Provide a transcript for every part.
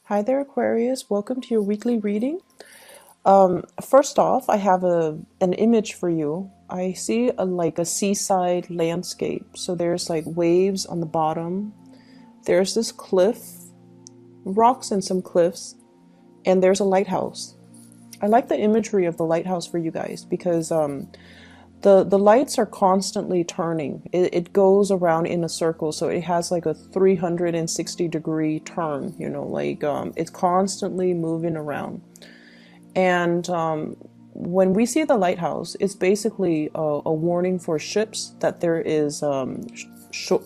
Hi there, Aquarius. Welcome to your weekly reading. First off, I have an image for you. I see like a seaside landscape. So there's like waves on the bottom. There's this cliff, rocks and some cliffs, and there's a lighthouse. I like the imagery of the lighthouse for you guys because the lights are constantly turning. It goes around in a circle, so it has like a 360-degree turn. It's constantly moving around. And when we see the lighthouse, it's basically a warning for ships that there is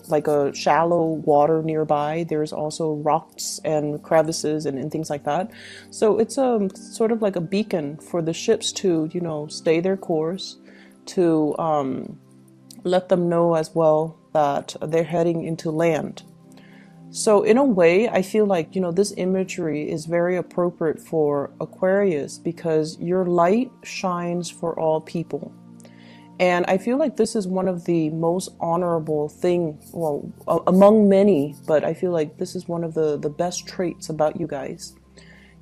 like a shallow water nearby. There's also rocks and crevices and things like that. So it's a sort of like a beacon for the ships to, stay their course, to let them know as well that they're heading into land. So in a way, I feel like, this imagery is very appropriate for Aquarius because your light shines for all people. And I feel like this is one of the most honorable things, well, among many, but I feel like this is one of the best traits about you guys.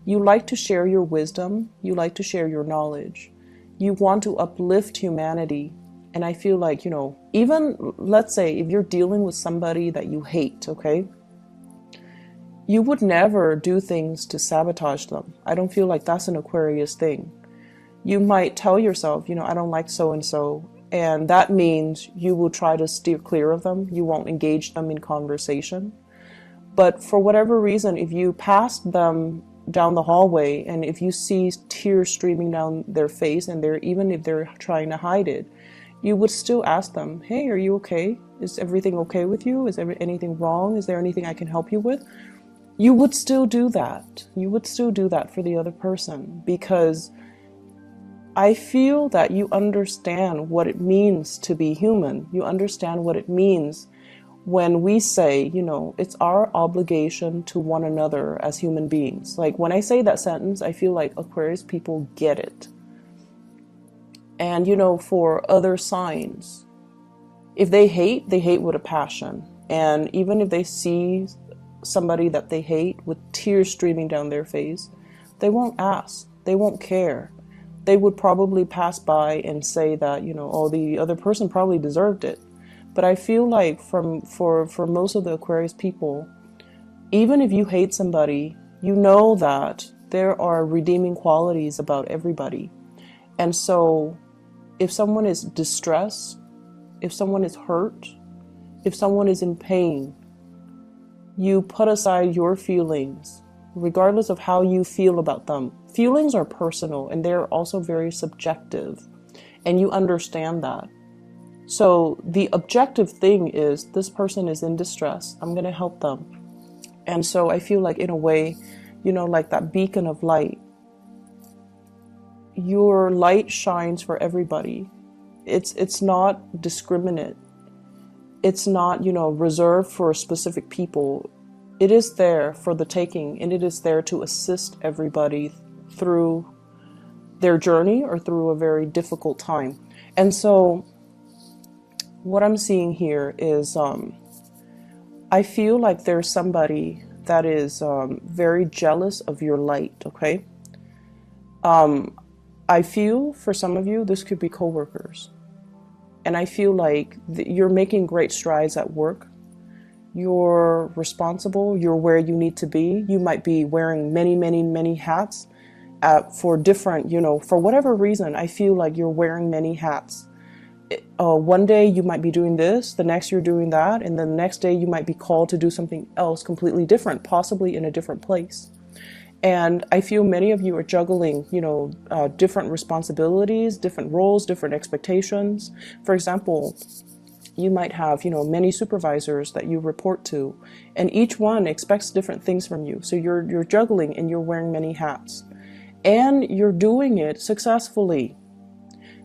You like to share your wisdom. You like to share your knowledge. You want to uplift humanity. And I feel like, even let's say if you're dealing with somebody that you hate, okay? You would never do things to sabotage them. I don't feel like that's an Aquarius thing. You might tell yourself, I don't like so-and-so, and that means you will try to steer clear of them. You won't engage them in conversation. But for whatever reason, if you pass them down the hallway and if you see tears streaming down their face and even if they're trying to hide it, you would still ask them, hey, are you okay? Is everything okay with you? Is anything wrong? Is there anything I can help you with? You would still do that. You would still do that for the other person because I feel that you understand what it means to be human. You understand what it means when we say, it's our obligation to one another as human beings. Like when I say that sentence, I feel like Aquarius people get it. And, for other signs, if they hate with a passion. And even if they see somebody that they hate with tears streaming down their face, they won't ask. They won't care. They would probably pass by and say that, oh, the other person probably deserved it. But I feel like for most of the Aquarius people, even if you hate somebody, you know that there are redeeming qualities about everybody. And so if someone is distressed, if someone is hurt, if someone is in pain, you put aside your feelings, regardless of how you feel about them. Feelings are personal and they're also very subjective, and you understand that. So the objective thing is this person is in distress. I'm going to help them. And so I feel like in a way, like that beacon of light, your light shines for everybody. It's not discriminate. It's not, reserved for specific people. It is there for the taking, and it is there to assist everybody through their journey or through a very difficult time. And so what I'm seeing here is I feel like there's somebody that is very jealous of your light, okay? I feel for some of you, this could be coworkers. And I feel like you're making great strides at work. You're responsible. You're where you need to be. You might be wearing many, many, many hats for different, for whatever reason. I feel like you're wearing many hats. One day you might be doing this, the next you're doing that, and then the next day you might be called to do something else completely different, possibly in a different place. And I feel many of you are juggling, different responsibilities, different roles, different expectations. For example, you might have, many supervisors that you report to, and each one expects different things from you. So you're juggling and you're wearing many hats, and you're doing it successfully.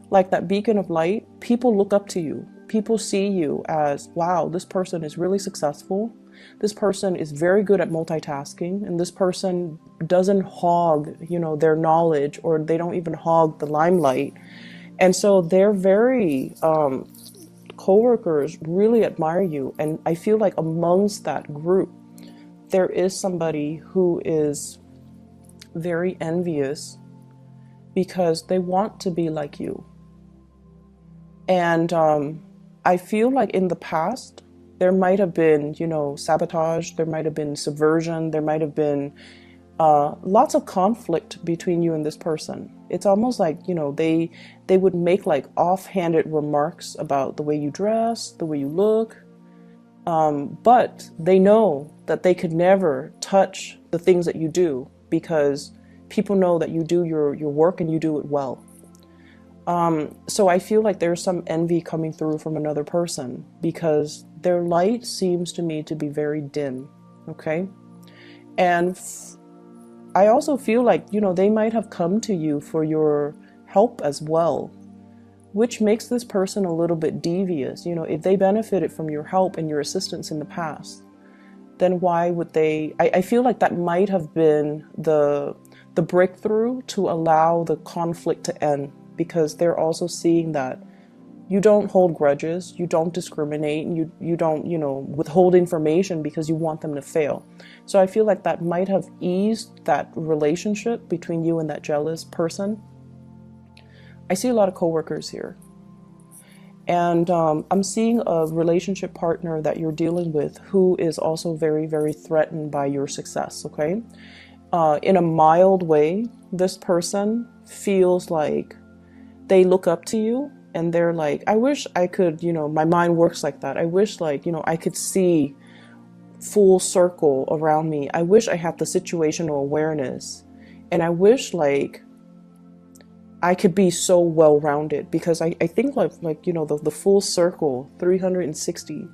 Like that beacon of light, people look up to you. People see you as, wow, this person is really successful. This person is very good at multitasking, and this person doesn't hog, their knowledge, or they don't even hog the limelight. And so they're very, coworkers really admire you. And I feel like amongst that group, there is somebody who is very envious because they want to be like you. And I feel like in the past, there might have been, you know, sabotage, there might have been subversion, there might have been lots of conflict between you and this person. It's almost like, you know, they would make like offhanded remarks about the way you dress, the way you look, but they know that they could never touch the things that you do because people know that you do your work and you do it well. So I feel like there's some envy coming through from another person because their light seems to me to be very dim, okay? And I also feel like, you know, they might have come to you for your help as well, which makes this person a little bit devious. You know, if they benefited from your help and your assistance in the past, then why would they? I feel like that might have been the breakthrough to allow the conflict to end, because they're also seeing that you don't hold grudges, you don't discriminate, and you don't, you know, withhold information because you want them to fail. So I feel like that might have eased that relationship between you and that jealous person. I see a lot of coworkers here. And I'm seeing a relationship partner that you're dealing with who is also very, very threatened by your success, okay? In a mild way, this person feels like they look up to you and they're like, I wish I could, you know, my mind works like that. I wish, like, you know, I could see full circle around me. I wish I had the situational awareness. And I wish, like, I could be so well-rounded, because I think like, you know, the full circle, 360,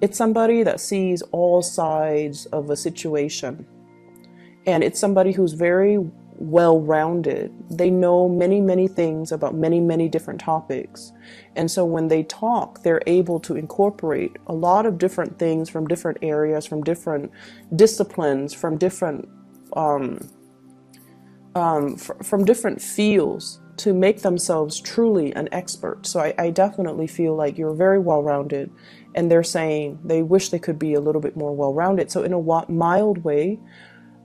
it's somebody that sees all sides of a situation. And it's somebody who's very well-rounded. They know many, many things about many, many different topics. And so when they talk, they're able to incorporate a lot of different things from different areas, from different disciplines, from different from different fields to make themselves truly an expert. So I definitely feel like you're very well-rounded, and they're saying they wish they could be a little bit more well-rounded. So in a mild way,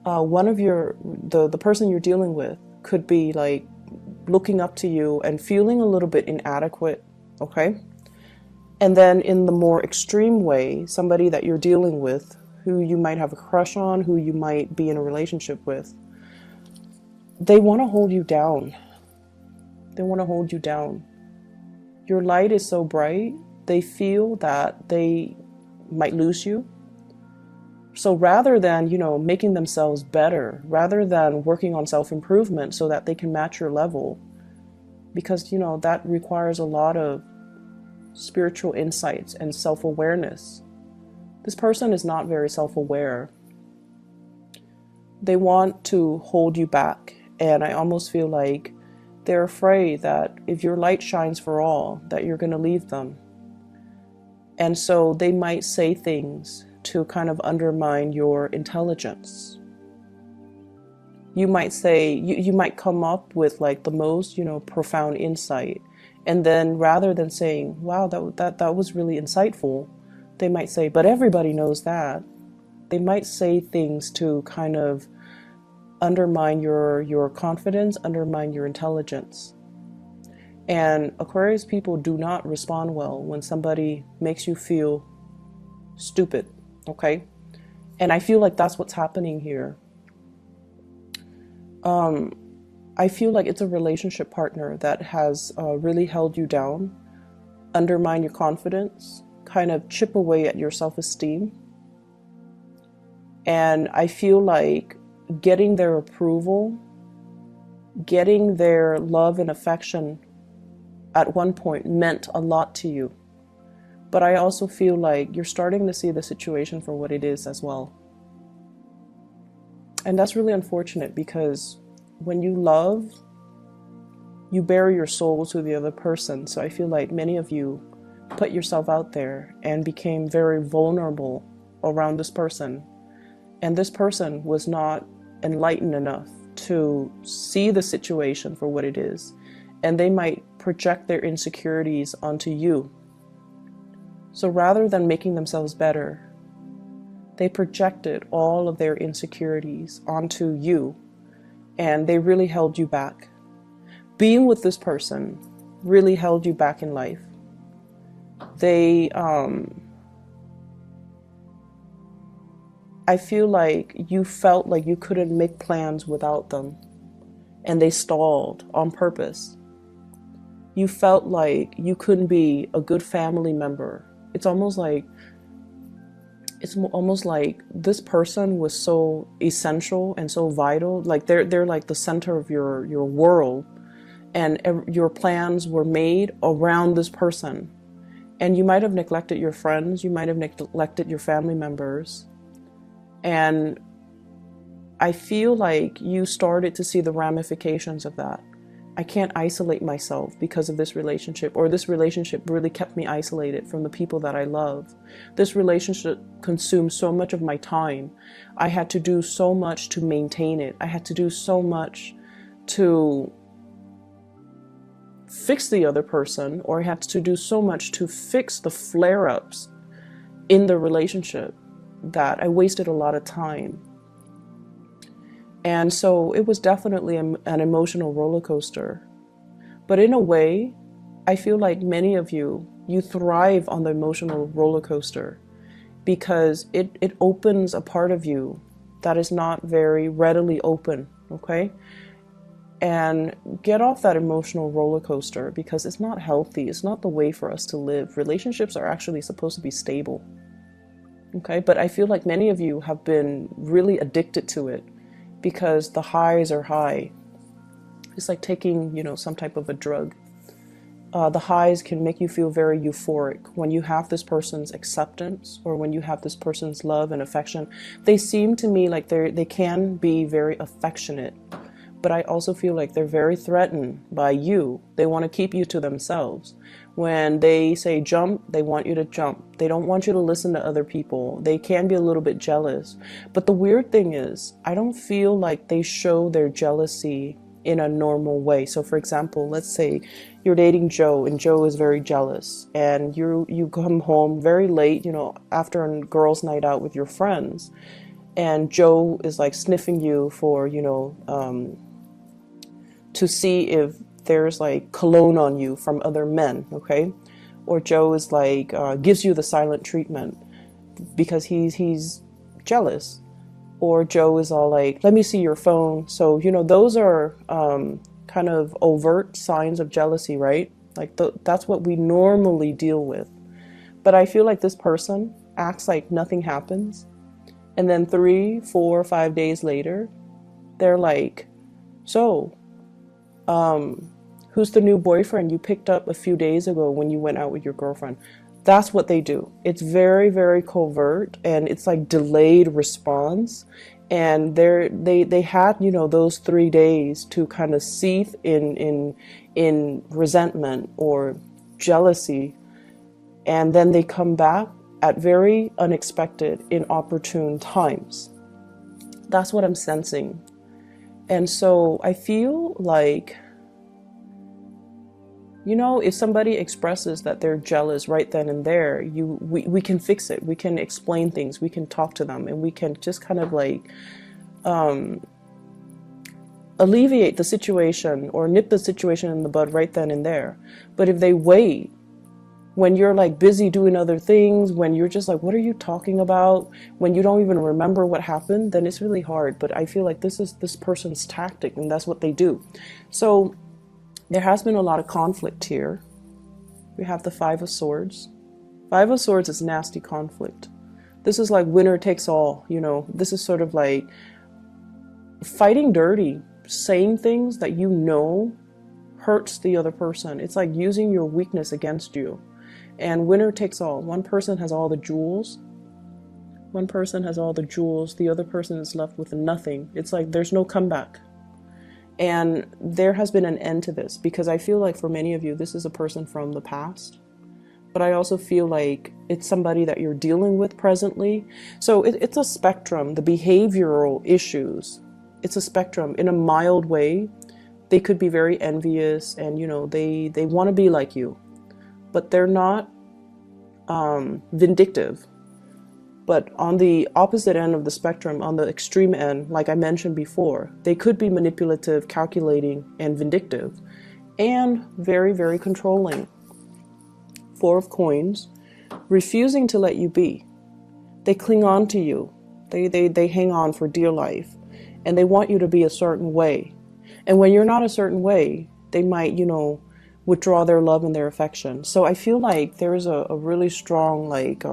one of the person you're dealing with could be like looking up to you and feeling a little bit inadequate, okay? And then in the more extreme way, somebody that you're dealing with who you might have a crush on, who you might be in a relationship with, they want to hold you down. They want to hold you down. Your light is so bright, they feel that they might lose you. So rather than, you know, making themselves better, rather than working on self-improvement so that they can match your level, because, you know, that requires a lot of spiritual insights and self-awareness. This person is not very self-aware. They want to hold you back. And I almost feel like they're afraid that if your light shines for all, that you're going to leave them. And so they might say things to kind of undermine your intelligence. You might say, you might come up with like the most, you know, profound insight. And then rather than saying, wow, that was really insightful, they might say, but everybody knows that. They might say things to kind of undermine your confidence, undermine your intelligence. And Aquarius people do not respond well when somebody makes you feel stupid, okay? And I feel like that's what's happening here. I feel like it's a relationship partner that has really held you down, undermine your confidence, kind of chip away at your self-esteem. And I feel like getting their approval, getting their love and affection at one point meant a lot to you. But I also feel like you're starting to see the situation for what it is as well. And that's really unfortunate, because when you love, you bare your soul to the other person. So I feel like many of you put yourself out there and became very vulnerable around this person. And this person was not enlightened enough to see the situation for what it is. And they might project their insecurities onto you. So rather than making themselves better, They projected all of their insecurities onto you, and they really held you back. Being with this person really held you back in life. They, I feel like you felt like you couldn't make plans without them, and they stalled on purpose. You felt like you couldn't be a good family member. It's almost like this person was so essential and so vital. Like they're like the center of your world, and your plans were made around this person. And you might have neglected your friends, you might have neglected your family members. And I feel like you started to see the ramifications of that. I can't isolate myself because of this relationship, or this relationship really kept me isolated from the people that I love. This relationship consumed so much of my time. I had to do so much to maintain it. I had to do so much to fix the other person, or I had to do so much to fix the flare-ups in the relationship that I wasted a lot of time. And so it was definitely an emotional roller coaster. But in a way, I feel like many of you thrive on the emotional roller coaster because it opens a part of you that is not very readily open, okay? And get off that emotional roller coaster because it's not healthy. It's not the way for us to live. Relationships are actually supposed to be stable, okay? But I feel like many of you have been really addicted to it, because the highs are high. It's like taking, some type of a drug. The highs can make you feel very euphoric. When you have this person's acceptance, or when you have this person's love and affection, they seem to me like they can be very affectionate. But I also feel like they're very threatened by you. They want to keep you to themselves. When they say jump, they want you to jump. They don't want you to listen to other people. They can be a little bit jealous. But the weird thing is, I don't feel like they show their jealousy in a normal way. So for example, let's say you're dating Joe, and Joe is very jealous, and you come home very late, after a girls' night out with your friends, and Joe is like sniffing you for, to see if there's like cologne on you from other men, okay? Or Joe is like, gives you the silent treatment because he's jealous. Or Joe is all like, let me see your phone. So, those are kind of overt signs of jealousy, right? Like that's what we normally deal with. But I feel like this person acts like nothing happens. And then 3, 4, 5 days later, they're like, so, who's the new boyfriend you picked up a few days ago when you went out with your girlfriend? That's what they do. It's very, very covert, and it's like delayed response. And they had, those 3 days to kind of seethe in resentment or jealousy. And then they come back at very unexpected, inopportune times. That's what I'm sensing. And so I feel like, if somebody expresses that they're jealous right then and there, we can fix it. We can explain things. We can talk to them, and we can just kind of like alleviate the situation or nip the situation in the bud right then and there. But if they wait, when you're like busy doing other things, when you're just like, what are you talking about? When you don't even remember what happened, then it's really hard. But I feel like this is this person's tactic, and that's what they do. So there has been a lot of conflict here. We have the 5 of Swords. 5 of Swords is nasty conflict. This is like winner takes all, This is sort of like fighting dirty, saying things that hurts the other person. It's like using your weakness against you. And winner takes all. One person has all the jewels. One person has all the jewels. The other person is left with nothing. It's like there's no comeback. And there has been an end to this, because I feel like for many of you, this is a person from the past. But I also feel like it's somebody that you're dealing with presently. So it's a spectrum. The behavioral issues, it's a spectrum. In a mild way, they could be very envious, and they want to be like you, but they're not vindictive. But on the opposite end of the spectrum, on the extreme end, like I mentioned before, they could be manipulative, calculating, and vindictive, and very, very controlling. Four of Coins, refusing to let you be. They cling on to you. They hang on for dear life, and they want you to be a certain way. And when you're not a certain way, they might, withdraw their love and their affection. So I feel like there's a really strong, like,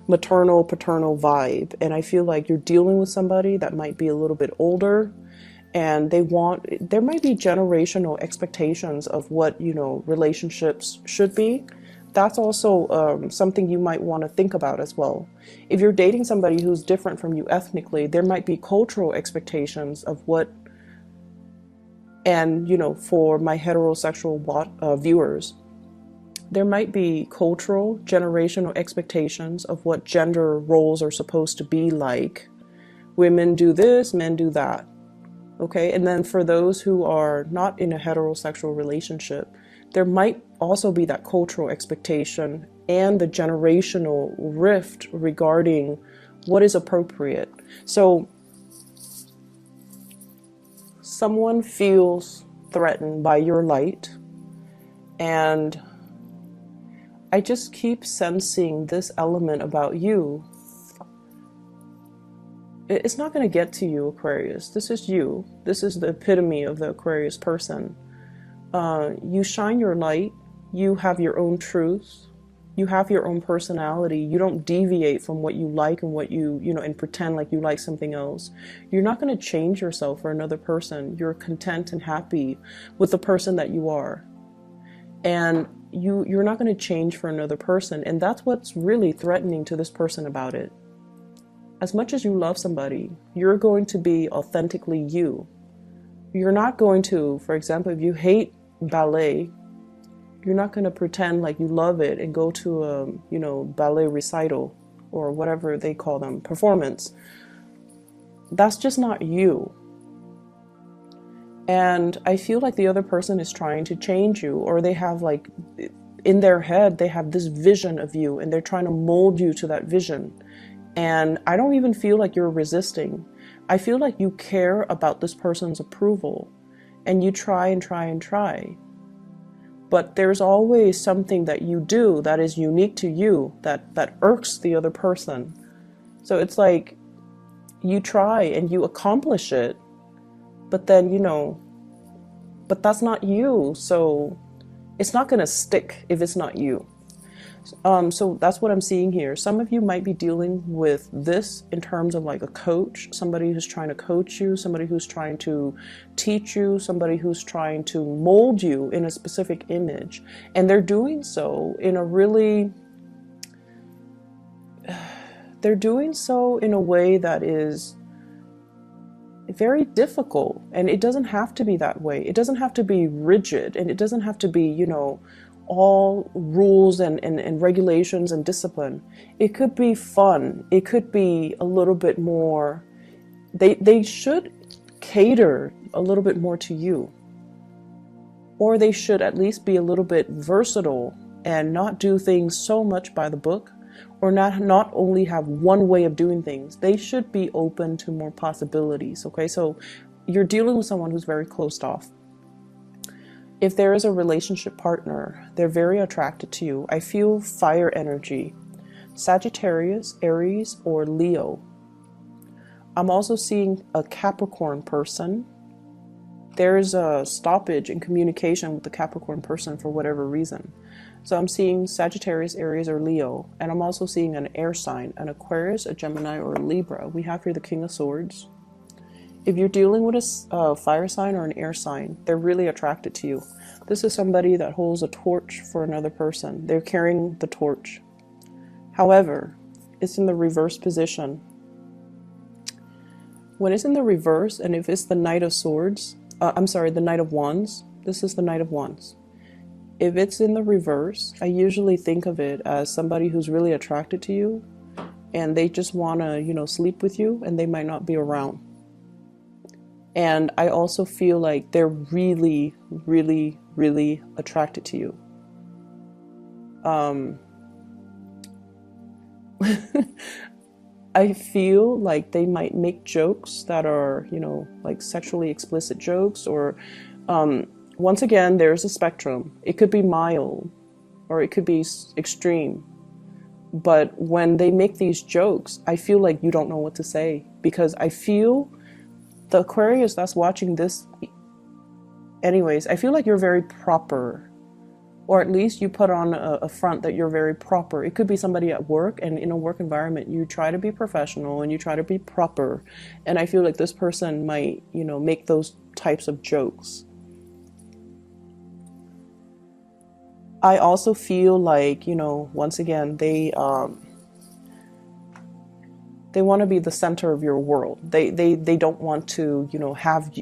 maternal, paternal vibe. And I feel like you're dealing with somebody that might be a little bit older, and there might be generational expectations of what, relationships should be. That's also something you might want to think about as well. If you're dating somebody who's different from you ethnically, there might be cultural expectations of what, and for my heterosexual viewers, there might be cultural, generational expectations of what gender roles are supposed to be like. Women do this, men do that. Okay, and then for those who are not in a heterosexual relationship, there might also be that cultural expectation and the generational rift regarding what is appropriate. So someone feels threatened by your light, and I just keep sensing this element about you. It's not going to get to you, Aquarius. This is you. This is the epitome of the Aquarius person. You shine your light. You have your own truth. You have your own personality. You don't deviate from what you like and what and pretend like you like something else. You're not going to change yourself for another person. You're content and happy with the person that you are. And you're not going to change for another person. And that's what's really threatening to this person about it. As much as you love somebody, you're going to be authentically you. You're not going to, for example, if you hate ballet, you're not going to pretend like you love it and go to a, ballet recital or whatever they call them, performance. That's just not you. And I feel like the other person is trying to change you, or they have, like, in their head, they have this vision of you and they're trying to mold you to that vision. And I don't even feel like you're resisting. I feel like you care about this person's approval, and you try and try and try. But there's always something that you do that is unique to you that irks the other person. So it's like you try and you accomplish it, but then, but that's not you. So it's not going to stick if it's not you. So that's what I'm seeing here. Some of you might be dealing with this in terms of like a coach, somebody who's trying to coach you, somebody who's trying to teach you, somebody who's trying to mold you in a specific image. And they're doing so in a way that is very difficult. And it doesn't have to be that way. It doesn't have to be rigid, and it doesn't have to be, all rules and regulations and discipline. It could be fun. It could be a little bit more, they should cater a little bit more to you. Or they should at least be a little bit versatile and not do things so much by the book, or not only have one way of doing things. They should be open to more possibilities, okay? So you're dealing with someone who's very closed off. If there is a relationship partner, they're very attracted to you. I feel fire energy. Sagittarius, Aries, or Leo. I'm also seeing a Capricorn person. There's a stoppage in communication with the Capricorn person for whatever reason. So I'm seeing Sagittarius, Aries, or Leo. And I'm also seeing an air sign, an Aquarius, a Gemini, or a Libra. We have here the King of Swords. If you're dealing with a fire sign or an air sign, they're really attracted to you. This is somebody that holds a torch for another person. They're carrying the torch. However, it's in the reverse position. When it's in the reverse, and if it's the Knight of Swords, the Knight of Wands, this is the Knight of Wands. If it's in the reverse, I usually think of it as somebody who's really attracted to you, and they just want to, sleep with you, and they might not be around. And I also feel like they're really, really, really attracted to you. I feel like they might make jokes that are, you know, like sexually explicit jokes, or once again, there's a spectrum. It could be mild or it could be extreme. But when they make these jokes, I feel like you don't know what to say, because I feel the Aquarius that's watching this, anyways, I feel like you're very proper, or at least you put on a front that you're very proper. It could be somebody at work, and in a work environment, you try to be professional and you try to be proper. And I feel like this person might, you know, make those types of jokes. I also feel like, you know, once again, they want to be the center of your world. They don't want to, you know,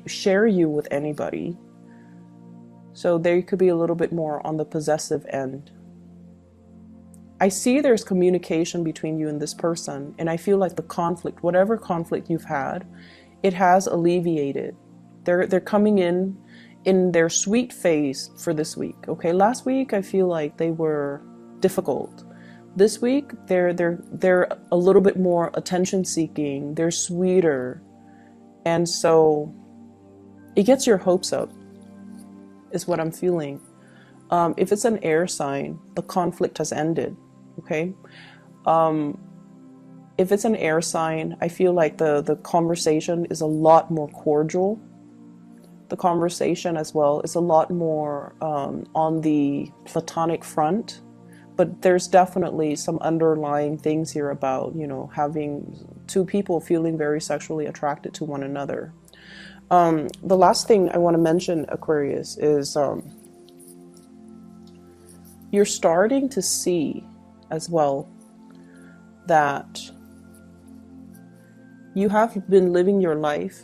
share you with anybody. So they could be a little bit more on the possessive end. I see there's communication between you and this person, and I feel like the conflict, whatever conflict you've had, it has alleviated. They're coming in their sweet phase for this week. Okay, last week I feel like they were difficult. This week they're a little bit more attention seeking. They're sweeter, and so it gets your hopes up, is what I'm feeling. If it's an air sign, the conflict has ended. Okay. If it's an air sign, I feel like the conversation is a lot more cordial. The conversation as well is a lot more on the platonic front, but there's definitely some underlying things here about, you know, having two people feeling very sexually attracted to one another. The last thing I want to mention, Aquarius, is you're starting to see as well that you have been living your life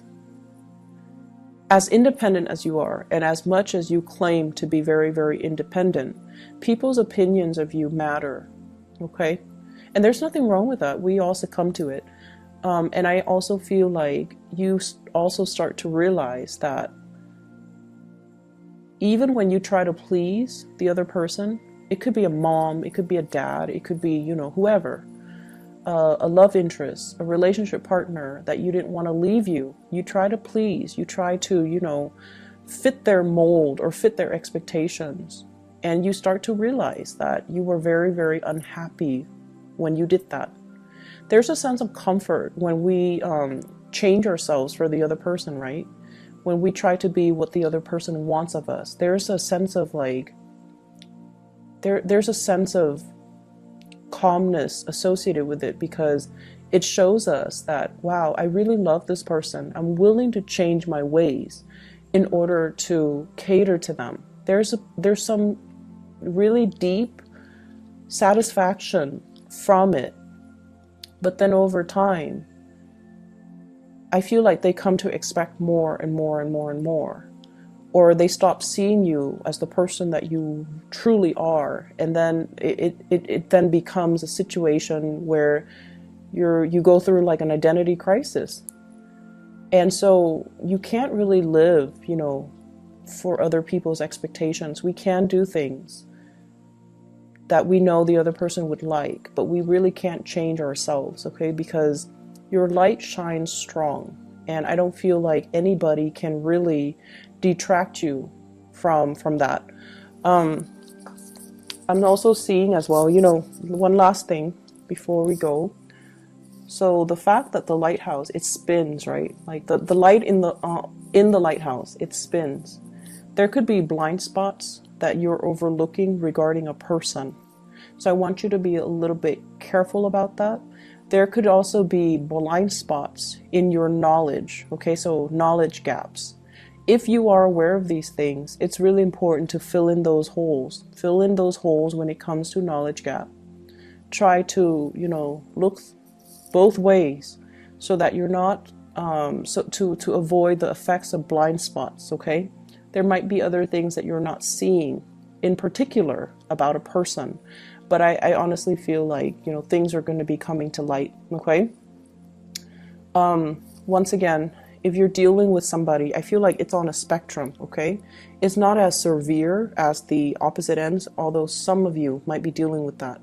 as independent as you are, and as much as you claim to be very, very independent, people's opinions of you matter, okay? And there's nothing wrong with that. We all succumb to it. And I also feel like you also start to realize that even when you try to please the other person, it could be a mom, it could be a dad, it could be, you know, whoever, a love interest, a relationship partner that you didn't want to leave you. You try to please, you try to, you know, fit their mold or fit their expectations. And you start to realize that you were very, very unhappy when you did that. There's a sense of comfort when we change ourselves for the other person, right? When we try to be what the other person wants of us, there's a sense of like, there's a sense of calmness associated with it, because it shows us that, wow, I really love this person. I'm willing to change my ways in order to cater to them. There's some really deep satisfaction from it. But then over time, I feel like they come to expect more and more and more and more. Or they stop seeing you as the person that you truly are. And then it then becomes a situation where you go through like an identity crisis. And so you can't really live, you know, for other people's expectations. We can do things that we know the other person would like, but we really can't change ourselves, okay? Because your light shines strong, and I don't feel like anybody can really detract you from that. I'm also seeing as well, you know, one last thing before we go. So the fact that the lighthouse, it spins, right? Like the light in the lighthouse, it spins. There could be blind spots that you're overlooking regarding a person. So I want you to be a little bit careful about that. There could also be blind spots in your knowledge, okay? So knowledge gaps. If you are aware of these things, it's really important to fill in those holes. Fill in those holes when it comes to knowledge gap. Try to, you know, look both ways so that you're not, to avoid the effects of blind spots, okay? There might be other things that you're not seeing in particular about a person, but I honestly feel like, you know, things are going to be coming to light, okay? Once again, if you're dealing with somebody, I feel like it's on a spectrum, okay? It's not as severe as the opposite ends, although some of you might be dealing with that.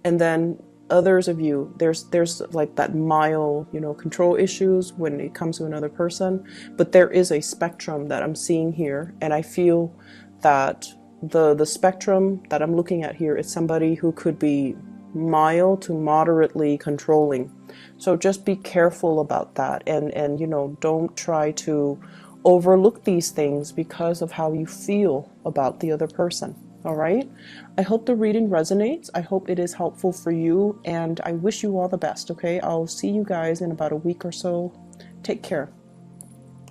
And then others of you, there's like that mild, you know, control issues when it comes to another person, but there is a spectrum that I'm seeing here, and I feel that the spectrum that I'm looking at here is somebody who could be mild to moderately controlling. So just be careful about that, and you know, don't try to overlook these things because of how you feel about the other person. All right. I hope the reading resonates. I hope it is helpful for you, and I wish you all the best. Okay. I'll see you guys in about a week or so. Take care.